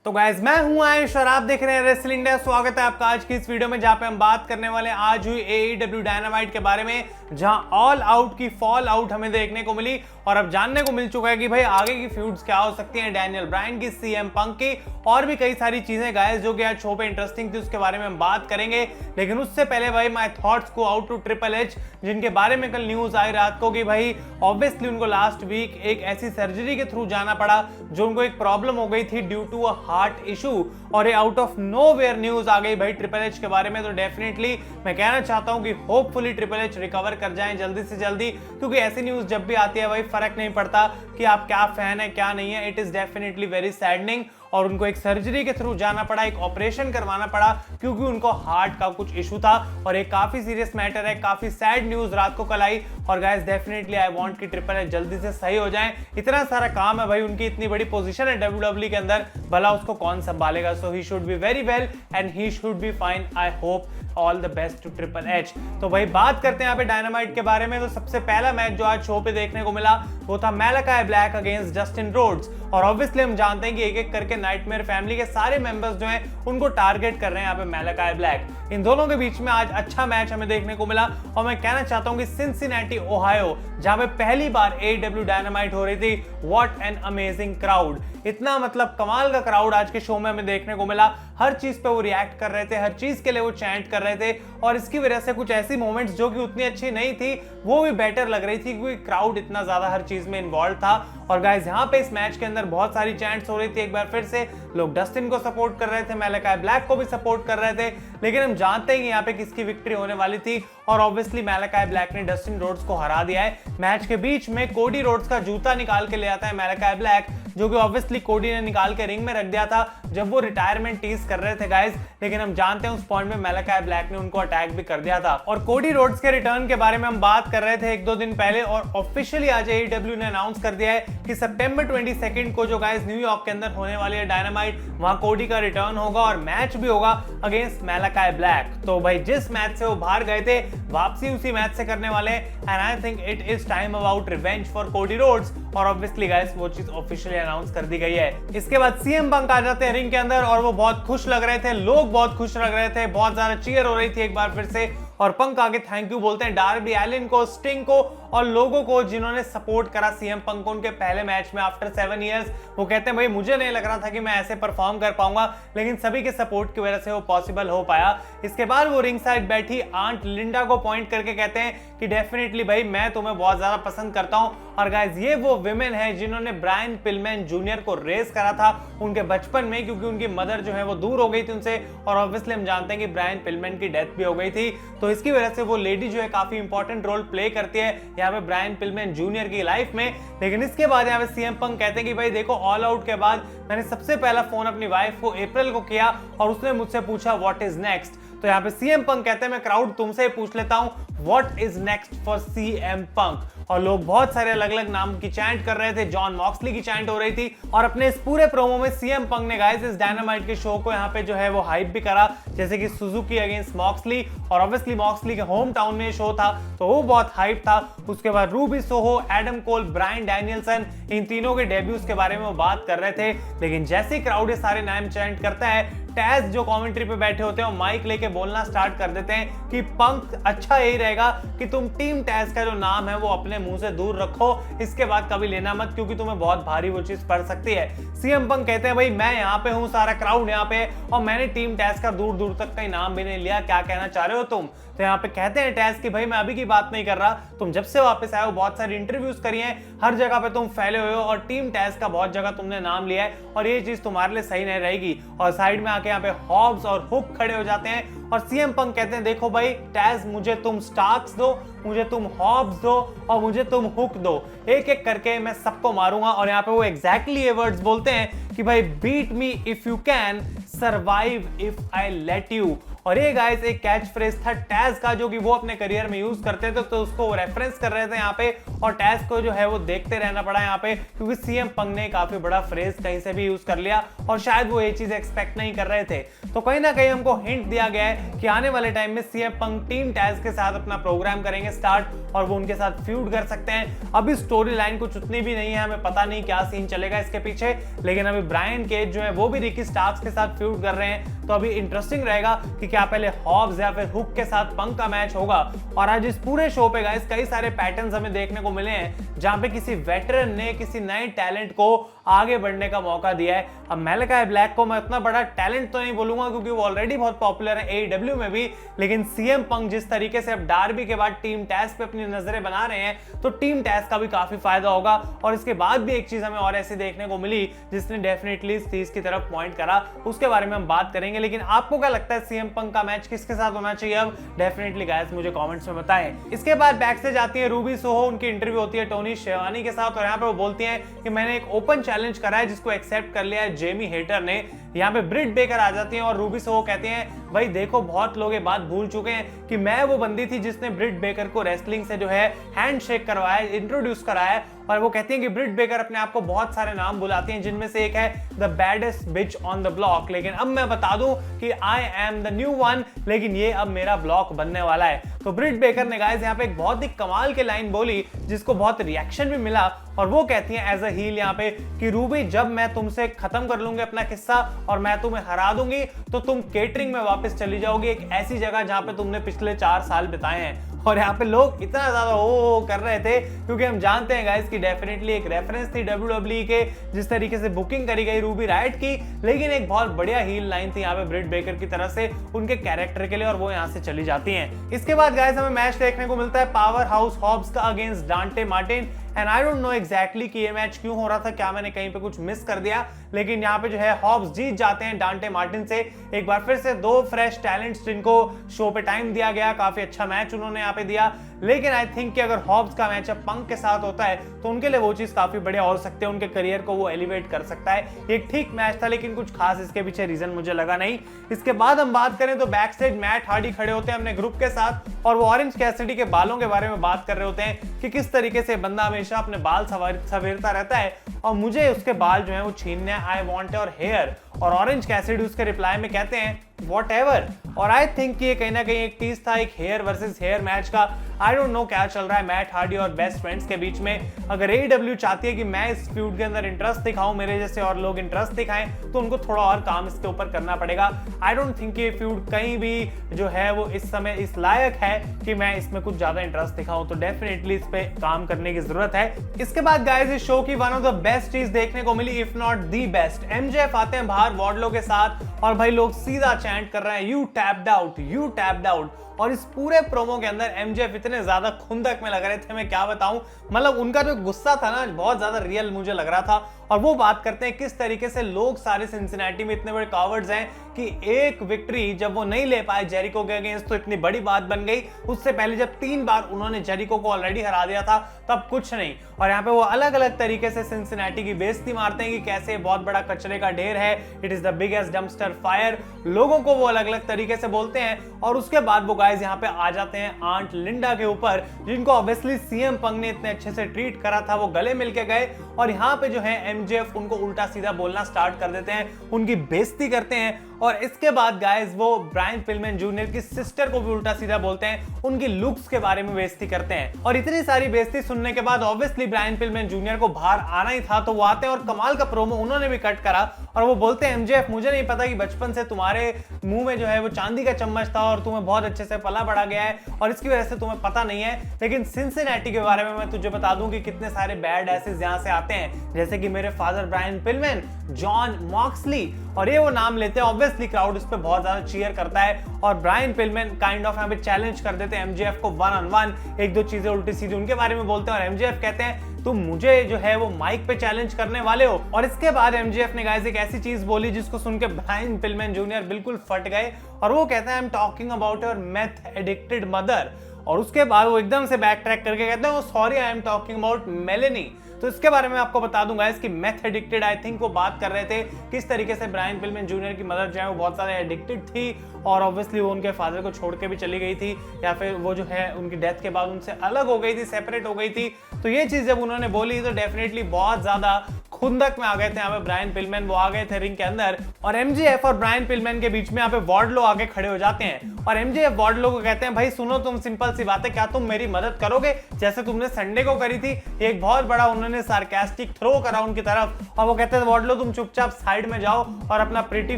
तो गाइज मैं हूं आयुष और आप देख रहे हैं रेसलिंग इंडिया। स्वागत है आपका आज की इस वीडियो में, जहां पे हम बात करने वाले हैं आज हुई AEW डायनामाइट के बारे में, जहां ऑल आउट की फॉल आउट हमें देखने को मिली और अब जानने को मिल चुका है कि भाई आगे की फ्यूड्स क्या हो सकती हैं, डैनियल ब्रायन की, CM पंक की और भी कई सारी चीजें गाइज जो कि आज शो पे इंटरेस्टिंग थी, उसके बारे में हम बात करेंगे। लेकिन उससे पहले भाई माय थॉट्स को आउट टू ट्रिपल एच, जिनके बारे में कल न्यूज आई रात को कि भाई ऑब्वियसली उनको लास्ट वीक एक ऐसी सर्जरी के थ्रू जाना पड़ा जो उनको एक प्रॉब्लम हो गई थी due to a heart issue, और ये आउट ऑफ नोवेयर न्यूज आ गई भाई ट्रिपल एच के बारे में। तो डेफिनेटली मैं कहना चाहता हूं कि होपफुली ट्रिपल एच रिकवर कर जाएं जल्दी से जल्दी, क्योंकि ऐसी न्यूज जब भी आती है भाई फर्क नहीं पड़ता कि आप क्या फैन है क्या नहीं है, it is definitely very saddening. और उनको एक सर्जरी के थ्रू जाना पड़ा, एक ऑपरेशन करवाना पड़ा क्योंकि उनको हार्ट का कुछ इशू था, और एक काफी सीरियस मैटर है, काफी सैड न्यूज रात को कल आई। और गाइस डेफिनेटली आई वांट कि ट्रिपल एच जल्दी से सही हो जाए, इतना सारा काम है भाई, उनकी इतनी बड़ी पोजीशन है WWE के अंदर, भला उसको कौन संभालेगा। So he should be very well and he should be fine. I hope all the best to Triple H. तो भाई बात करते हैं यहाँ पे डायनामाइट के बारे में। तो सबसे पहला मैच जो आज शो पे देखने को मिला वो था मैलाकाई ब्लैक अगेंस्ट जस्टिन रोड्स, और ऑब्वियसली हम जानते हैं कि एक एक करके नाइटमेयर फैमिली के सारे मेंबर्स जो हैं उनको टारगेट कर रहे हैं यहाँ पे मैलाकाई ब्लैक। इन दोनों के बीच में आज अच्छा मैच हमें देखने को मिला, और मैं कहना चाहता हूँ कि सिंसिनेटी ओहायो, जहां पे पहली बार AEW डायनामाइट हो रही थी, व्हाट एन अमेजिंग क्राउड, इतना मतलब कमाल का क्राउड आज के शो में हमें देखने को मिला। हर चीज पे वो रिएक्ट कर रहे थे, हर चीज के लिए वो चैंट कर रहे थे, और इसकी वजह से कुछ ऐसी मोमेंट्स जो कि उतनी अच्छी नहीं थी वो भी बेटर लग रही थी, क्योंकि क्राउड इतना ज्यादा हर चीज में इन्वॉल्व था। और गाइस यहाँ पे इस मैच के अंदर बहुत सारी चैंट्स हो रही थी। एक बार फिर से लोग डस्टिन को सपोर्ट कर रहे थे, मैलाकाई ब्लैक को भी सपोर्ट कर रहे थे, लेकिन हम जानते हैं कि यहाँ पे किसकी विक्ट्री होने वाली थी, और ऑब्वियसली मैलाकाई ब्लैक ने डस्टिन रोड्स को हरा दिया है। मैच के बीच में कोडी रोड्स का जूता निकाल के ले आता है मैलाकाई ब्लैक, जो कि ऑब्वियसली कोडी ने निकाल के रिंग में रख दिया था जब वो रिटायरमेंट टीज कर रहे थे गाइस, लेकिन हम जानते हैं उस पॉइंट में मैलाकाई ब्लैक ने उनको अटैक भी कर दिया था। और कोडी रोड्स के रिटर्न के बारे में हम बात कर रहे थे एक दो दिन पहले, और ऑफिशियली आज AEW ने अनाउंस कर दिया है कि सितंबर 22 को जो गाइस न्यूयॉर्क के अंदर होने वाली है डायनामाइट, वहां कोडी का रिटर्न होगा और मैच भी होगा अगेंस्ट मैलाकाई ब्लैक। तो भाई जिस मैच से वो बाहर गए थे वापसी उसी मैच से करने वाले हैं, and I think it is time about revenge for Cody Rhodes, और ऑब्वियसली गाइस वो चीज ऑफिशियली अनाउंस कर दी गई है। इसके बाद CM पंक आ जाते हैं रिंग के अंदर, और वो बहुत खुश लग रहे थे, लोग बहुत खुश लग रहे थे, बहुत ज्यादा चीयर हो रही थी एक बार फिर से, और पंक आगे थैंक यू बोलते हैं डार्बी एलिन को, स्टिंग को और लोगों को जिन्होंने सपोर्ट करा CM पंक को उनके पहले मैच में आफ्टर 7 इयर्स। वो कहते हैं भाई मुझे नहीं लग रहा था कि मैं ऐसे परफॉर्म कर पाऊंगा, लेकिन सभी के सपोर्ट की वजह से वो पॉसिबल हो पाया। इसके बाद वो रिंग साइड बैठी आंट लिंडा को पॉइंट करके कहते हैं कि डेफिनेटली भाई मैं तुम्हें बहुत ज्यादा पसंद करता हूं। और गाइस ये वो विमेन है जिन्होंने ब्रायन पिलमैन जूनियर को रेस करा था उनके बचपन में, क्योंकि उनकी मदर जो है वो दूर हो गई थी उनसे, और ऑब्वियसली हम जानते हैं कि ब्रायन पिलमैन की डेथ भी हो गई थी, तो इसकी वजह से वो लेडी जो है काफी इंपॉर्टेंट रोल प्ले करती है यहाँ पे ब्रायन पिलमैन जूनियर की लाइफ में। लेकिन इसके बाद यहाँ पे CM पंक कहते हैं कि भाई देखो ऑल आउट के बाद मैंने सबसे पहला फोन अपनी वाइफ को अप्रैल को किया और उसने मुझसे पूछा व्हाट इज नेक्स्ट। तो यहाँ पे CM पंक कहते हैं मैं क्राउड तुमसे ही पूछ लेता हूं what is next for CM पंक, और लोग बहुत सारे अलग अलग नाम की चैंट कर रहे थे, जॉन मॉक्सली की चैंट हो रही थी, और अपने इस पूरे प्रोमो में CM पंक ने गाइस इस डायनामाइट के शो को यहाँ पे जो है वो हाइप भी करा, जैसे कि सुजुकी अगेंस्ट मॉक्सली, और ऑब्वियसली मॉक्सली के होम टाउन में शो था तो वो बहुत हाइप था। उसके बाद Ruby Soho, Adam Cole, Bryan Danielson, इन तीनों के डेब्यूज के बारे में वो बात कर रहे थे, लेकिन जैसे ही क्राउड ये सारे नाम चैंट करता है, टैज जो कमेंट्री पे बैठे होते हैं माइक लेके बोलना स्टार्ट कर देते हैं कि पंक अच्छा यही रहेगा कि तुम टीम टैज का जो नाम है वो अपने मुंह से दूर रखो, इसके बाद कभी लेना मत, क्योंकि तुम्हें बहुत भारी वो चीज पड़ सकती है। CM पंक कहते हैं भाई मैं यहाँ पे हूँ, सारा क्राउड यहाँ पे, और मैंने टीम टैज का दूर दूर तक का नाम भी नहीं लिया, क्या कहना चाह रहे हो तुम। तो यहाँ पे कहते हैं टैज कि भाई मैं अभी की बात नहीं कर रहा, तुम जब से वापस आए हो बहुत सारी इंटरव्यूज करी हैं, हर जगह पे तुम फैले हुए हो, और टीम टैज का बहुत जगह तुमने नाम लिया है, और ये चीज तुम्हारे लिए सही नहीं रहेगी। और साइड में आके यहाँ पे हॉब्स और हुक खड़े हो जाते हैं, और CM पंक कहते हैं देखो भाई टैज मुझे तुम स्टार्क्स दो, मुझे तुम हॉब्स दो, और मुझे तुम हुक दो, एक एक करके मैं सबको मारूंगा। और यहाँ पे वो एग्जैक्टली ये वर्ड्स बोलते हैं कि भाई beat me if you can, survive if I let you. और ये गाइस एक कैच फ्रेज था टैज का जो कि वो अपने करियर में यूज करते थे, तो उसको रेफरेंस कर रहे थे यहाँ पे, और टैज को जो है वो देखते रहना पड़ा यहाँ पे, क्योंकि सीएम पंक ने काफी बड़ा फ्रेज कहीं से भी यूज कर लिया और शायद वो ये चीज एक्सपेक्ट नहीं कर रहे थे। तो कहीं ना कहीं हमको हिंट दिया गया है कि आने वाले टाइम में सीएम पंक टीम टैज के साथ अपना प्रोग्राम करेंगे स्टार्ट और वो उनके साथ फ्यूड कर सकते हैं। अभी स्टोरी लाइन कुछ उतनी भी नहीं है, हमें पता नहीं क्या सीन चलेगा इसके पीछे, लेकिन अभी ब्रायन केज जो है वो भी रिकी स्टार्क्स के साथ फ्यूड कर रहे हैं। तो अभी इंटरेस्टिंग रहेगा कि क्या पहले हॉब्स या फिर हुक के साथ पंक का मैच होगा। और आज इस पूरे शो पे गाइस कई सारे पैटर्न्स हमें देखने को मिले हैं जहां पे किसी वेटरन ने किसी नए टैलेंट को आगे बढ़ने का मौका दिया है। अब मैलेकाई ब्लैक को मैं इतना बड़ा टैलेंट तो नहीं बोलूंगा क्योंकि वो ऑलरेडी बहुत पॉपुलर है AEW में भी, लेकिन सीएम पंक जिस तरीके से अब डार्बी के बाद टीम टैज पे अपनी नजरें बना रहे हैं तो टीम टैज का भी काफी फायदा होगा। और इसके बाद भी एक चीज हमें और ऐसी देखने को मिली जिसने डेफिनेटली इस चीज की तरफ पॉइंट करा, उसके बारे में हम बात करेंगे। लेकिन आपको क्या लगता है सीएम पंक का मैच किसके साथ होना चाहिए? अब डेफिनेटली गाइस मुझे कमेंट्स में बताएं। इसके बाद बैक से जाती है रूबी सोहो, उनकी इंटरव्यू होती है टोनी शेवानी के साथ और यहाँ पे वो बोलती हैं कि मैंने एक ओपन चैलेंज करा है जिसको एक्सेप्ट कर लिया है जेमी हेटर ने। यहाँ पे ब्रिट बेकर आ जाती हैं और रूबी सोहो कहती हैं भाई देखो बहुत लोग ये बात भूल चुके हैं कि मैं वो बंदी थी जिसने ब्रिट बेकर को रेसलिंग से जो है हैंडशेक करवाया, इंट्रोड्यूस कराया है। और वो कहती हैं कि ब्रिट बेकर अपने आप को बहुत सारे नाम बुलाती हैं जिनमें से एक है the baddest bitch on the block, लेकिन अब मैं बता दूं कि I am the new one, लेकिन ये अब मेरा ब्लॉक बनने वाला है। तो ब्रिट बेकर ने गाइस यहाँ पे एक बहुत ही कमाल के लाइन बोली जिसको बहुत रिएक्शन भी मिला और वो कहती हैं एज अ हील यहाँ पे कि रूबी जब मैं तुमसे खत्म कर लूंगी अपना किस्सा और मैं तुम्हें हरा दूंगी तो तुम केटरिंग में वापस चली जाओगी, एक ऐसी जगह जहां पे तुमने पिछले 4 साल बिताए हैं। और यहाँ पे लोग इतना ज्यादा ओ कर रहे थे क्योंकि हम जानते हैं गाइस कि डेफिनेटली एक रेफरेंस थी WWE के जिस तरीके से बुकिंग करी गई रूबी राइट की, लेकिन एक बहुत बढ़िया हील लाइन थी यहाँ पे ब्रिट बेकर की तरफ से उनके कैरेक्टर के लिए और वो यहाँ से चली जाती हैं। इसके बाद गाइस हमें मैच देखने को मिलता है पावर हाउस हॉब्स का अगेंस्ट डांटे Martin and I don't know exactly कि ये मैच क्यों हो रहा था, क्या मैंने कहीं पे कुछ मिस कर दिया, लेकिन यहाँ पे जो है हॉब्स जीत जाते हैं डांटे मार्टिन से। एक बार फिर से 2 फ्रेश टैलेंट्स जिनको शो पे टाइम दिया गया, काफी अच्छा मैच उन्होंने यहाँ पे दिया। लेकिन आई थिंक कि अगर हॉब्स का मैचअप पंक के साथ होता है तो उनके लिए वो चीज काफी बढ़िया हो सकती है, उनके करियर को वो एलिवेट कर सकता है। एक ठीक मैच था लेकिन कुछ खास इसके पीछे रीजन मुझे लगा नहीं। इसके बाद हम बात करें तो बैक स्टेज मैट हार्डी खड़े होते हैं अपने ग्रुप के साथ और वो ऑरेंज कैसिडी के बालों के बारे में बात कर रहे होते हैं कि किस तरीके से बंदा हमेशा अपने बाल सवेरता रहता है और मुझे उसके बाल जो है वो छीनने, आई वांट योर हेयर। और ऑरेंज कैसिडी उसके रिप्लाई में कहते हैं Whatever। और आई थिंक ये कहीं ना कहीं एक टीज था, एक हेयर वर्सेस हेयर मैच का। आई डोंट नो क्या चल रहा है मैट हार्डी और बेस्ट फ्रेंड्स के बीच में। अगर AEW चाहती है कि मैं इस फ्यूड के अंदर इंटरेस्ट दिखाऊं, मेरे जैसे और लोग इंटरेस्ट दिखाएं, तो उनको थोड़ा और काम इसके ऊपर करना पड़ेगा। आई डोंट थिंक ये फ्यूड कहीं भी जो है वो इस समय इस लायक है कि मैं इसमें कुछ ज्यादा इंटरेस्ट दिखाऊं, तो डेफिनेटली इस पे काम करने की जरूरत है। इसके बाद गाइस इस शो की वन ऑफ द बेस्ट चीज देखने को मिली, if not the best. MJF आते हैं बाहर वार्डलो के साथ और भाई लोग सीधा चैंट कर रहे हैं you tapped out, you tapped out. और इस पूरे प्रोमो के अंदर MJF इतने ज्यादा खुंदक में लग रहे थे, मैं क्या बताऊं, मतलब उनका जो गुस्सा था ना बहुत ज्यादा रियल मुझे लग रहा था। और वो बात करते हैं किस तरीके से लोग सारे सिंसिनाटी में इतने बड़े कावर्ड्स हैं कि एक विक्ट्री जब वो नहीं ले पाए जेरिको के अगेंस्ट तो इतनी बड़ी बात बन गई। उससे पहले जब 3 बार उन्होंने जेरिको को ऑलरेडी हरा दिया था तब कुछ नहीं। और यहाँ पे वो अलग अलग तरीके से सिंसिनाटी की बेइज्जती मारते हैं कि कैसे बहुत बड़ा कचरे का ढेर है, it is the biggest dumpster fire, लोगों को वो अलग अलग तरीके से बोलते हैं। और उसके बाद वो गाइस यहाँ पे आ जाते हैं आंट लिंडा के ऊपर, जिनको ऑब्वियसली सीएम पंक ने इतने अच्छे से ट्रीट करा था, वो गले मिलके गए और यहाँ पे जो है MJF उनको उल्टा सीधा बोलना स्टार्ट कर देते हैं, उनकी बेइज्जती करते हैं। और इसके बाद गाइस वो ब्रायन पिलमैन जूनियर की सिस्टर को भी उल्टा सीधा बोलते हैं, उनकी लुक्स के बारे में बेइज्जती करते हैं। और इतनी सारी बेइज्जती सुनने के बाद ऑब्वियसली ब्रायन पिलमैन जूनियर को बाहर आना ही था, तो वो आते हैं और कमाल का प्रोमो उन्होंने भी कट करा और वो बोलते हैं MJF मुझे नहीं पता कि बचपन से तुम्हारे मुंह में जो है वो चांदी का चम्मच था और तुम्हें बहुत अच्छे से पला बढ़ा गया है और इसकी वजह से तुम्हें पता नहीं है, लेकिन सिंसिनाटी के बारे में मैं तुझे बता दूं कि कितने सारे बैड एसेस यहां से आते हैं, जैसे कि मेरे फादर ब्रायन पिलमैन, जॉन मॉक्सली, और ये वो नाम लेते हैं। ऑब्वियसली क्राउड इस पे बहुत ज्यादा चीयर करता है और ब्रायन पिलमैन काइंड ऑफ यहाँ पे चैलेंज कर देते हैं MJF को 1-on-1, 1-2 चीजें उल्टी सीधी उनके बारे में बोलते हैं और MJF कहते हैं तुम मुझे जो है वो माइक पे चैलेंज करने वाले हो। और इसके बाद MJF ने गाइस एक ऐसी चीज बोली जिसको सुन के ब्रायन पिलमैन जूनियर बिल्कुल फट गए और वो कहते हैं I am talking about your meth addicted mother. और उसके बाद वो एकदम से बैक ट्रैक करके कहते हैं sorry I am talking about Meloni. तो इसके बारे में आपको बता दूंगा इसकी मेथ एडिक्टेड, आई थिंक वो बात कर रहे थे किस तरीके से ब्रायन पिलमैन जूनियर की मदर जो है वो बहुत ज़्यादा एडिक्टेड थी और ऑब्वियसली वो उनके फादर को छोड़ के भी चली गई थी या फिर वो जो है उनकी डेथ के बाद उनसे अलग हो गई थी, सेपरेट हो गई थी। तो तो ये चीज जब उन्होंने बोली तो डेफिनेटली बहुत ज्यादा खुंदक में आ गए थे यहाँ पे ब्रायन पिलमैन। वो आ गए थे रिंग के अंदर और एमजेएफ और ब्रायन पिलमैन के बीच में यहाँ पे वार्डलो आगे खड़े हो जाते हैं और एमजेएफ वार्डलो को कहते हैं भाई सुनो, तुम सिंपल सी बात है, क्या तुम मेरी मदद करोगे जैसे तुमने संडे को करी थी। एक बहुत बड़ा उन्होंने सार्कास्टिक थ्रो करा उनकी तरफ और वो कहते हैं वार्डलो तुम चुपचाप साइड में जाओ और अपना प्रिटी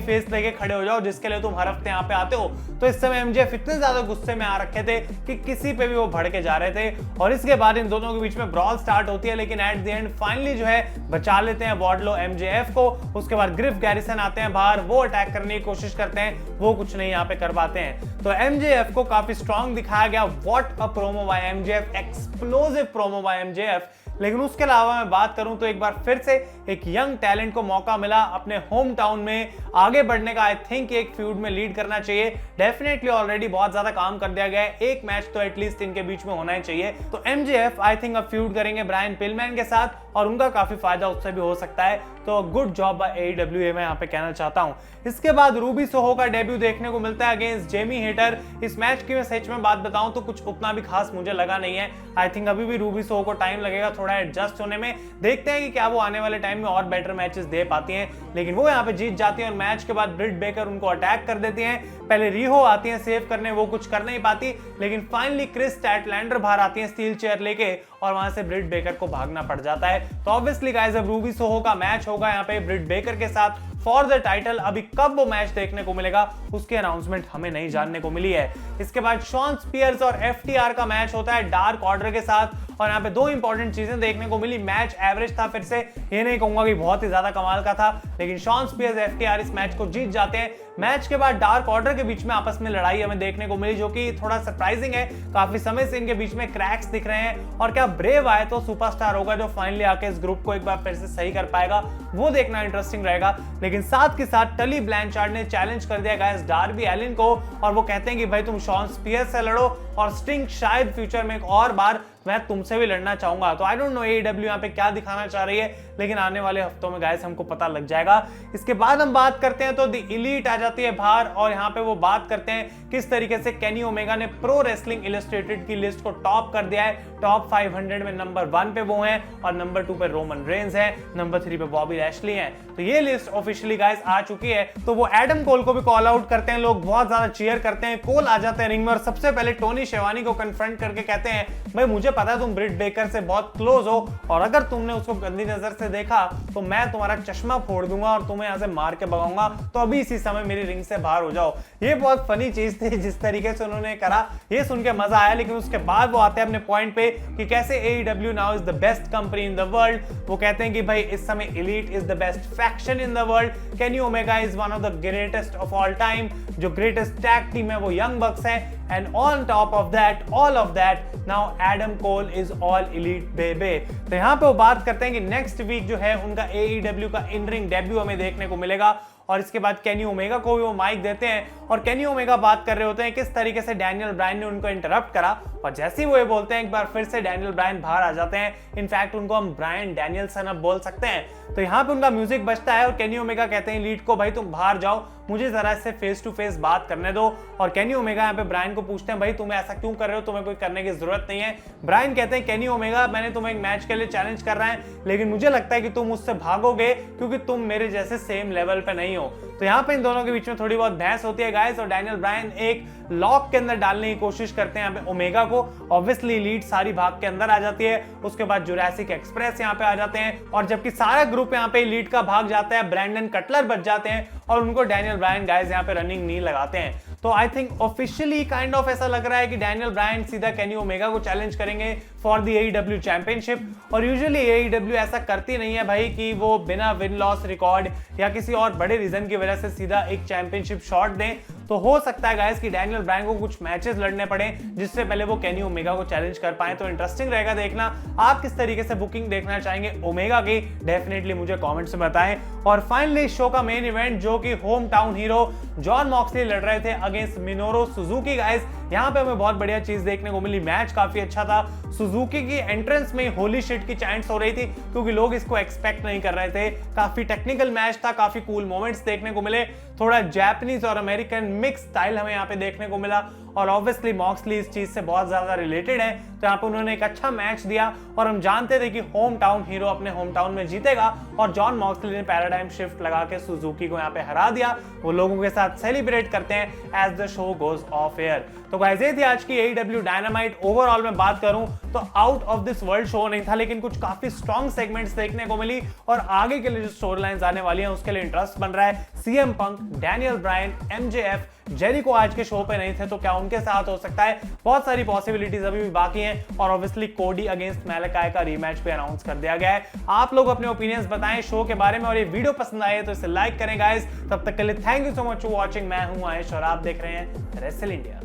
फेस लेके खड़े हो जाओ जिसके लिए तुम हर हफ्ते यहाँ पे आते हो। तो इस समय एमजेएफ इतने ज्यादा गुस्से में आ रखे थे कि किसी पे भी वो भड़के जा रहे थे और इसके बाद इन दोनों के बीच में ब्रॉल स्टार्ट होती है, लेकिन एट द एंड फाइनली जो है बचा लेते हैं वार्डलो एमजेएफ को। उसके बाद ग्रिफ गैरिसन आते हैं बाहर, वो अटैक करने की कोशिश करते हैं, वो कुछ नहीं यहाँ पे कर पाते हैं। तो एमजेएफ को काफी स्ट्रांग दिखाया गया। What a promo by MJF, explosive promo by MJF. लेकिन उसके अलावा मैं बात करूं तो एक बार फिर से एक यंग टैलेंट को मौका मिला अपने होम टाउन में आगे बढ़ने का। आई थिंक एक फ्यूड में लीड करना चाहिए। डेफिनेटली ऑलरेडी बहुत ज्यादा काम कर दिया गया है, एक मैच तो एटलीस्ट इनके बीच में होना ही चाहिए। तो एमजेएफ आई थिंक अब फ्यूड करेंगे ब्रायन पिलमैन के साथ और उनका काफी फायदा उससे भी हो सकता है। तो गुड जॉब बाय एईडब्ल्यू मैं यहाँ पे कहना चाहता हूँ। इसके बाद रूबी सोहो का डेब्यू देखने को मिलता है अगेंस्ट जेमी हेटर। इस मैच की मैं सच में बात बताऊं तो कुछ उतना भी खास मुझे लगा नहीं है। आई थिंक अभी भी रूबी सोहो को टाइम लगेगा थोड़ा एडजस्ट होने में। देखते हैं कि क्या वो आने वाले टाइम में और बेटर मैचेस दे पाती हैं। लेकिन वो यहाँ पे जीत जाती है और मैच के बाद ब्रिट बेकर उनको अटैक कर देती हैं। पहले रिहो आती है सेव करने, वो कुछ कर नहीं पाती, लेकिन फाइनली क्रिस स्टैटलैंडर बाहर आती है स्टील चेयर लेके और वहां से ब्रिट बेकर को भागना पड़ जाता है। तो ऑब्वियसली गाइस अब रूबी सोहो का मैच होगा यहाँ पे ब्रिट बेकर के साथ फॉर द टाइटल। अभी कब वो मैच देखने को मिलेगा उसकी अनाउंसमेंट हमें नहीं जानने को मिली है। इसके बाद शॉन स्पियर्स और एफटीआर का मैच होता है डार्क ऑर्डर के साथ और यहाँ पे दो इंपॉर्टेंट चीजें देखने को मिली। मैच एवरेज था, फिर से ये नहीं कहूंगा कि बहुत ही ज्यादा कमाल का था, लेकिन शॉन स्पियर्स एफटीआर इस मैच को जीत जाते हैं। मैच के बाद डार्क ऑर्डर के बीच में आपस में लड़ाई हमें देखने को मिली जो कि थोड़ा सरप्राइजिंग है। काफी समय से इनके बीच में क्रैक्स दिख रहे हैं और क्या ब्रेव आए तो सुपरस्टार होगा जो फाइनली आके इस ग्रुप को एक बार फिर से सही कर पाएगा, वो देखना इंटरेस्टिंग रहेगा। लेकिन साथ के साथ टली ब्लैंचार्ड ने चैलेंज कर दिया गाइस डार्बी एलिन को और वो कहते हैं कि भाई तुम शॉन स्पियर्स से लड़ो और स्टिंग शायद फ्यूचर में एक और बार मैं तुमसे भी लड़ना चाहूंगा। तो आई डोंट नो एईडब्ल्यू यहाँ पे क्या दिखाना चाह रही है, लेकिन आने वाले हफ्तों में गाइस हमको पता लग जाएगा। इसके बाद हम बात करते हैं तो द एलीट आ जाती है बाहर और यहाँ पे वो बात करते हैं किस तरीके से केनी ओमेगा ने प्रो रेसलिंग इलस्ट्रेटेड की लिस्ट को टॉप कर दिया है। टॉप 500 में नंबर 1 पे वो हैं और नंबर 2 पे रोमन रेंस है, नंबर 3 पे बॉबी लैशली हैं। तो ये लिस्ट ऑफिशियली गाइस आ चुकी है। तो वो एडम कोल को भी कॉल आउट करते हैं, लोग बहुत ज्यादा चीयर करते हैं। कोल आ जाते हैं रिंग में और सबसे पहले टोनी शेवानी को कन्फ्रंट करके कहते हैं भाई मुझे पता है तुम ब्रिट बेकर से बहुत क्लोज हो और अगर तुमने उसको गंदी नजर से देखा तो मैं तुम्हारा चश्मा फोड़ दूंगा और तुम्हें यहाँ से मार के भगाऊंगा, तो अभी इसी समय मेरी रिंग से बाहर हो जाओ। ये बहुत फनी चीज थी जिस तरीके से उन्होंने करा, ये सुन के मजा आया। लेकिन उसके बाद वो आते हैं अपने पॉइंट पे कि कैसे AEW now is the best company in the world. वो कहते हैं कि भाई इस समय Elite is the best faction in the world. Kenny Omega is one of the greatest of all time. जो ग्रेटेस्ट टैग टीम है वो यंग बक्स है and on top of that, all of that, now Adam Cole is all elite baby। तो यहाँ पे वो बात करते हैं कि नेक्स्ट वीक जो है उनका AEW का इन रिंग डेब्यू हमें देखने को मिलेगा और इसके बाद केनी ओमेगा को भी वो माइक देते हैं और केनी ओमेगा बात कर रहे होते हैं किस तरीके से डैनियल ब्रायन ने उनको इंटरप्ट करा और जैसे ही वो ये बोलते हैं एक बार फिर से डैनियल ब्रायन बाहर आ जाते हैं। इनफैक्ट उनको हम ब्रायन डैनियलसन अब बोल सकते हैं। तो यहाँ पे उनका म्यूजिक बजता है और केनी ओमेगा कहते हैं लीड को भाई तुम बाहर जाओ, मुझे जरा इससे फेस टू फेस बात करने दो। और केनी ओमेगा यहाँ पे ब्रायन को पूछते हैं भाई तुम्हें ऐसा क्यों कर रहे हो, तुम्हें कोई करने की जरूरत नहीं है। ब्रायन कहते हैं केनी ओमेगा मैंने तुम्हें एक मैच के लिए चैलेंज कर रहा है, लेकिन मुझे लगता है कि तुम उससे भागोगे क्योंकि तुम मेरे जैसे सेम लेवल पे नहीं हो। तो यहाँ पे इन दोनों के बीच में थोड़ी बहुत बहस होती है गाइस और डैनियल ब्रायन एक लॉक के अंदर डालने की कोशिश करते हैं यहाँ पे ओमेगा को। ऑब्वियसली एलीट सारी भाग के अंदर आ जाती है, उसके बाद जुरासिक एक्सप्रेस यहाँ पे आ जाते हैं और जबकि सारा ग्रुप यहाँ पे एलीट का भाग जाता है, ब्रैंडन कटलर बच जाते हैं और उनको डैनियल ब्रायन गाइस यहाँ पे रनिंग नी लगाते हैं। तो I think officially kind of ऐसा लग रहा है कि डैनियल ब्रायन सीधा केनी ओमेगा को चैलेंज करेंगे फॉर द AEW चैंपियनशिप। और यूजुअली AEW ऐसा करती नहीं है भाई कि वो बिना विन लॉस रिकॉर्ड या किसी और बड़े रीजन की वजह से सीधा एक चैंपियनशिप शॉट दें। तो हो सकता है गाइस कि डैनियल ब्रायन को कुछ मैचेस लड़ने पड़े जिससे पहले वो केनी ओमेगा को चैलेंज कर पाए। तो इंटरेस्टिंग रहेगा देखना। आप किस तरीके से बुकिंग देखना चाहेंगे ओमेगा की, डेफिनेटली मुझे कमेंट्स में बताएं। और फाइनली शो का मेन इवेंट जो कि home town hero John Moxley लड़ रहे थे अगेंस्ट मिनोरू सुजुकी गाइस। यहाँ पे हमें बहुत बढ़िया चीज देखने को मिली, मैच काफी अच्छा था। सुजुकी की एंट्रेंस में होली शिट की चैंट्स हो रही थी क्योंकि लोग इसको एक्सपेक्ट नहीं कर रहे थे। काफी टेक्निकल मैच था, काफी कूल मोमेंट्स देखने को मिले, थोड़ा जापानीज और अमेरिकन मिक्स स्टाइल हमें यहाँ पे देखने को मिला और ऑब्वियसली मॉक्सली इस चीज से बहुत ज्यादा रिलेटेड है, तो यहाँ पे उन्होंने एक अच्छा मैच दिया और हम जानते थे कि होम टाउन हीरो अपने होम टाउन में जीतेगा और जॉन मॉक्सली ने पैराडाइम शिफ्ट लगा के सुजुकी को यहाँ पे हरा दिया। वो लोगों के साथ सेलिब्रेट करते हैं as the show goes off air. तो गाइस ये थी आज की AEW डायनामाइट। ओवरऑल मैं बात करूं तो out of this world show नहीं था, लेकिन कुछ काफी स्ट्रॉन्ग सेगमेंट्स देखने को मिली और आगे के लिए जो स्टोरी लाइंस आने वाली हैं उसके लिए इंटरेस्ट बन रहा है। CM पंक, डैनियल ब्रायन, MJF, जेरिको आज के शो पे नहीं थे, तो क्या उनके साथ हो सकता है? बहुत सारी पॉसिबिलिटीज अभी भी बाकी हैं और ऑब्वियसली कोडी अगेंस्ट मैलेकाई का रीमैच भी अनाउंस कर दिया गया है। आप लोग अपने ओपिनियंस बताएं शो के बारे में और ये वीडियो पसंद आए तो इसे लाइक करें गाइस। तब तक के लिए thank you so much for watching. मैं हूं आयुष और आप देख रहे हैं रेसल इंडिया।